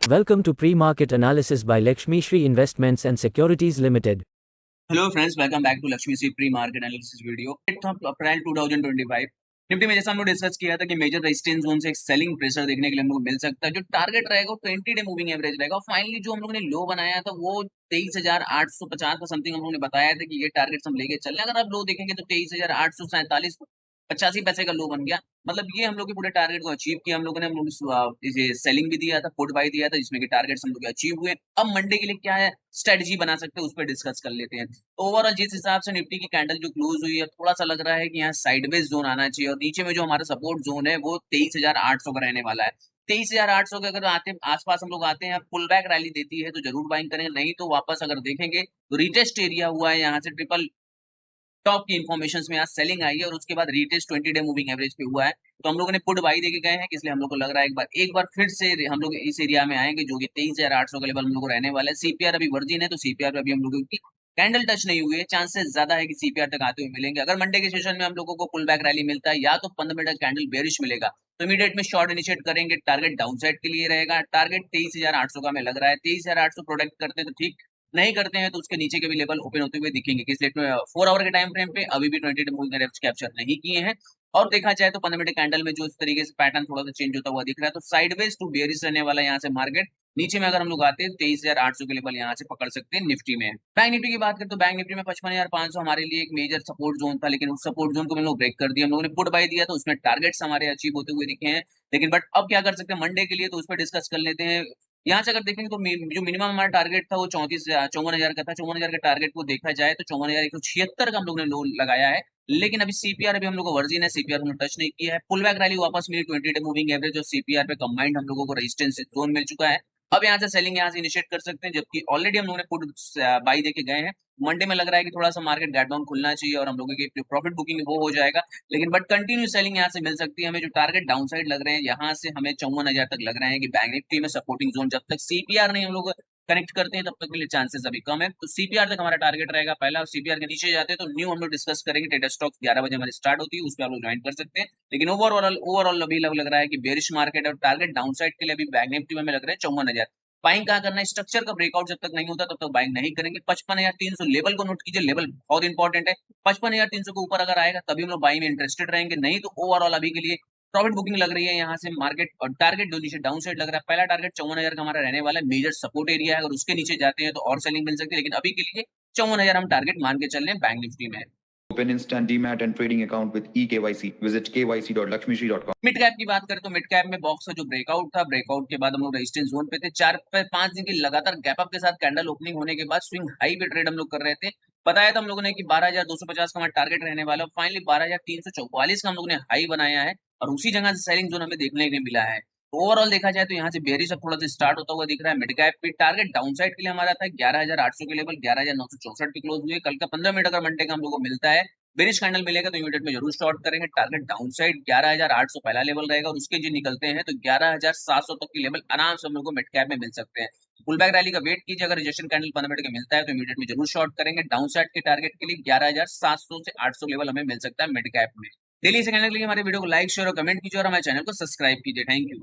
Welcome to Pre-Market Analysis by Lakshmi Shri Investments and Securities Limited. Hello friends, welcome back to Laxmishree pre market analysis video. 8 April 2025 Nifty में जैसा हम लोग discuss किया था कि major resistance zone से एक सेलिंग प्रेशर देखने के लिए हम लोग मिल सकता है। जो टारगेट रहेगा वो 20 डे मूविंग एवरेज रहेगा। फाइनली जो हम लोगों ने लो बनाया था वो 23,850 का समथिंग हम लोगों ने बताया था कि ये टारगेट हम लेके चल रहे हैं। अगर आप लो देखेंगे तो 23,847 85 पैसे का लो बन गया। मतलब ये हम लोग के पूरे टारगेट को अचीव किया। हम लोगों ने इसे सेलिंग भी दिया था, पुट बाय दिया था, जिसमें कि टारगेट्स हम लोग के अचीव हुए। अब मंडे के लिए क्या है स्ट्रेटजी बना सकते हैं, उस पर डिस्कस कर लेते हैं। ओवरऑल जिस हिसाब से निफ्टी की कैंडल जो क्लोज हुई है, थोड़ा सा लग रहा है कि यहाँ साइडवेज जोन आना चाहिए और नीचे में जो हमारा सपोर्ट जोन है वो 23,800 का रहने वाला है। 23,800 के अगर आते आसपास हम लोग आते हैं, पुल बैक रैली देती है तो जरूर बाइंग करें, नहीं तो वापस अगर देखेंगे तो रिटेस्ट एरिया हुआ है यहाँ से ट्रिपल टॉप की इन्फॉर्मेशन में आज सेलिंग आई है और उसके बाद रिटेस्ट 20 डे मूविंग एवरेज पे हुआ है। तो हम लोगों ने पुट बाई देके गए हैं, इसलिए हम लोग को लग रहा है एक बार फिर से हम लोग इस एरिया में आएंगे जो कि 23,800 का लेवल हम लोग को रहने वाला है। सीपीआर अभी वर्जिन है तो सीपीआर पे अभी हम लोगों की कैंडल टच नहीं हुई है, चांसेस ज्यादा है कि सीपीआर तक आते हुए मिलेंगे। अगर मंडे के सेशन में हम लोगों को पुल बैक रैली मिलता है या तो 15 मिनट कैंडल बेरिश मिलेगा तो इमीडिएट में शॉर्ट इनिशिएट करेंगे। टारगेट डाउन साइड के लिए रहेगा। टारगेट 23,800 का हमें लग रहा है। 23,800 प्रोडक्ट करते तो ठीक, नहीं करते हैं तो उसके नीचे के भी लेवल ओपन होते हुए दिखेंगे। किस 4 आवर के टाइम फ्रेम पे अभी भी 20 मूविंग एवरेज कैप्चर नहीं किए हैं। और देखा जाए तो 15 मिनट कैंडल में जो इस तरीके से पैटर्न थोड़ा सा चेंज होता हुआ दिख रहा है, तो साइडवेज टू बेयरिश रहने वाला यहाँ से मार्केट। नीचे में अगर हम लोग आते हैं 23,800 के लेवल यहाँ से पकड़ सकते हैं निफ्टी में। बैंक निफ्टी की बात करें तो बैंक निफ्टी में 55,500 हमारे लिए एक मेजर सपोर्ट जोन था, लेकिन उस सपोर्ट जोन को हम लोग ब्रेक कर दिया। हम लोगों ने पुट बाय दिया तो उसमें टारगेट्स हमारे अचीव होते हुए दिखे हैं। लेकिन बट अब क्या कर सकते हैं मंडे के लिए, तो उस पर डिस्कस कर लेते हैं। यहाँ से अगर देखेंगे तो जो मिनिमम हमारा टारगेट था वो 54,000 का था। 54,000 के टारगेट को देखा जाए तो 54,176 का हम लोग ने लो लगाया है। लेकिन अभी सीपीआर अभी हम लोग को वर्जिन है, सीपीआर हमने टच नहीं किया है। पुल बैक रैली वापस मिली 20 डे मूविंग एवरेज और सीपीआर पे कंबाइंड हम लोगों को रेजिस्टेंस जोन मिल चुका है। अब यहाँ से सेलिंग यहाँ से इनिशिएट कर सकते हैं, जबकि ऑलरेडी हम लोगों ने पुट बाई देके गए हैं। मंडे में लग रहा है कि थोड़ा सा मार्केट गैप डाउन खुलना चाहिए और हम लोगों की प्रॉफिट बुकिंग वो हो जाएगा। लेकिन बट कंटिन्यू सेलिंग यहाँ से मिल सकती है। हमें जो टारगेट डाउन साइड लग रहे हैं यहाँ से हमें 54,000 तक लग रहे हैं कि बैंक निफ्टी में सपोर्टिंग जोन जब तक सीपीआर नहीं हम लोग कनेक्ट करते हैं तब तक के लिए चांसेस अभी कम है। तो सीपीआर तक हमारा टारगेट रहेगा पहला। सीपीआर के नीचे जाते हैं तो न्यू हम लोग डिस्कस करेंगे। टेटा स्टॉक्स 11 बजे हमारी स्टार्ट होती है, उस पर आप लोग ज्वाइन कर सकते हैं। लेकिन ओवरऑल अभी लग रहा है कि बेरिश मार्केट और टारगेट डाउन साइड के लिए अभी बैंक निफ्टी में लग रहा है 54,000। बाइंग कहाँ करना है, स्ट्रक्चर का ब्रेकआउट जब तक नहीं होता तब तक बाइंग नहीं करेंगे। 55,300 लेवल को नोट कीजिए, लेवल बहुत इंपॉर्टेंट है। 55,300 के ऊपर अगर आएगा तभी हम लोग बाइंग में इंटरेस्टेड रहेंगे, नहीं तो ओवरऑल अभी के लिए प्रॉफिट बुकिंग लग रही है यहाँ से मार्केट। और टारगेट जो नीचे डाउन साइड लग रहा है, पहला टारगेट 54,000 का हमारा रहने वाला है, मेजर सपोर्ट एरिया है। अगर उसके नीचे जाते हैं तो और सेलिंग मिल सकती है, लेकिन अभी के लिए 54,000 हम टारगेट मान के चल रहे हैं बैंक निफ्टी में। Open instant demat and trading account with eKYC. Visit kyc.lakshmishri.com. Mid cap की बात करें तो मिड कैप में बॉक्स का जो ब्रेकआउट था, ब्रेकआउट के बाद हम लोग रेजिस्टेंस जोन पे थे। 4-5 दिन की लगातार गैप अप के साथ कैंडल ओपनिंग होने के बाद स्विंग हाई पे ट्रेड हम लोग कर रहे थे। बताया था हम लोगों ने कि 12,250 का हमारा टारगेट रहने वाला है। फाइनली 12,344 का हम लोगों ने हाई बनाया है और उसी जगह से सेलिंग जोन हमें देखने के मिला है। ओवरऑल देखा जाए तो यहाँ से बेरिश अब थोड़ा सा स्टार्ट होता हुआ दिख रहा है। मिड कैप पे टारगेट डाउन साइड के लिए हमारा था 11,800 के लेवल, 11,964 पे क्लोज हुए। कल का 15 मिनट अगर मंडे का हम लोग को मिलता है, बेरिश कैंडल मिलेगा तो इमीडिएट में जरूर शॉर्ट करेंगे। टारगेट डाउन साइड 11,800 पहला लेवल रहेगा और उसके जो निकलते हैं तो 11,700 तक के लेवल आराम से हम लोग को मिड कैप में मिल सकते हैं। पुल बैक रैली का वेट कीजिए, अगर रिजेक्शन कैंडल 15 मिनट का मिलता है तो इमीडिएट में जरूर शॉर्ट करेंगे। डाउन साइड के टारगेट के लिए 11,700 से 800 लेवल हमें मिल सकता है मिड कैप में। डेली से कैंडल के लिए हमारे वीडियो को लाइक शेयर और कमेंट कीजिए और हमारे चैनल को सब्सक्राइब कीजिए। Thank you.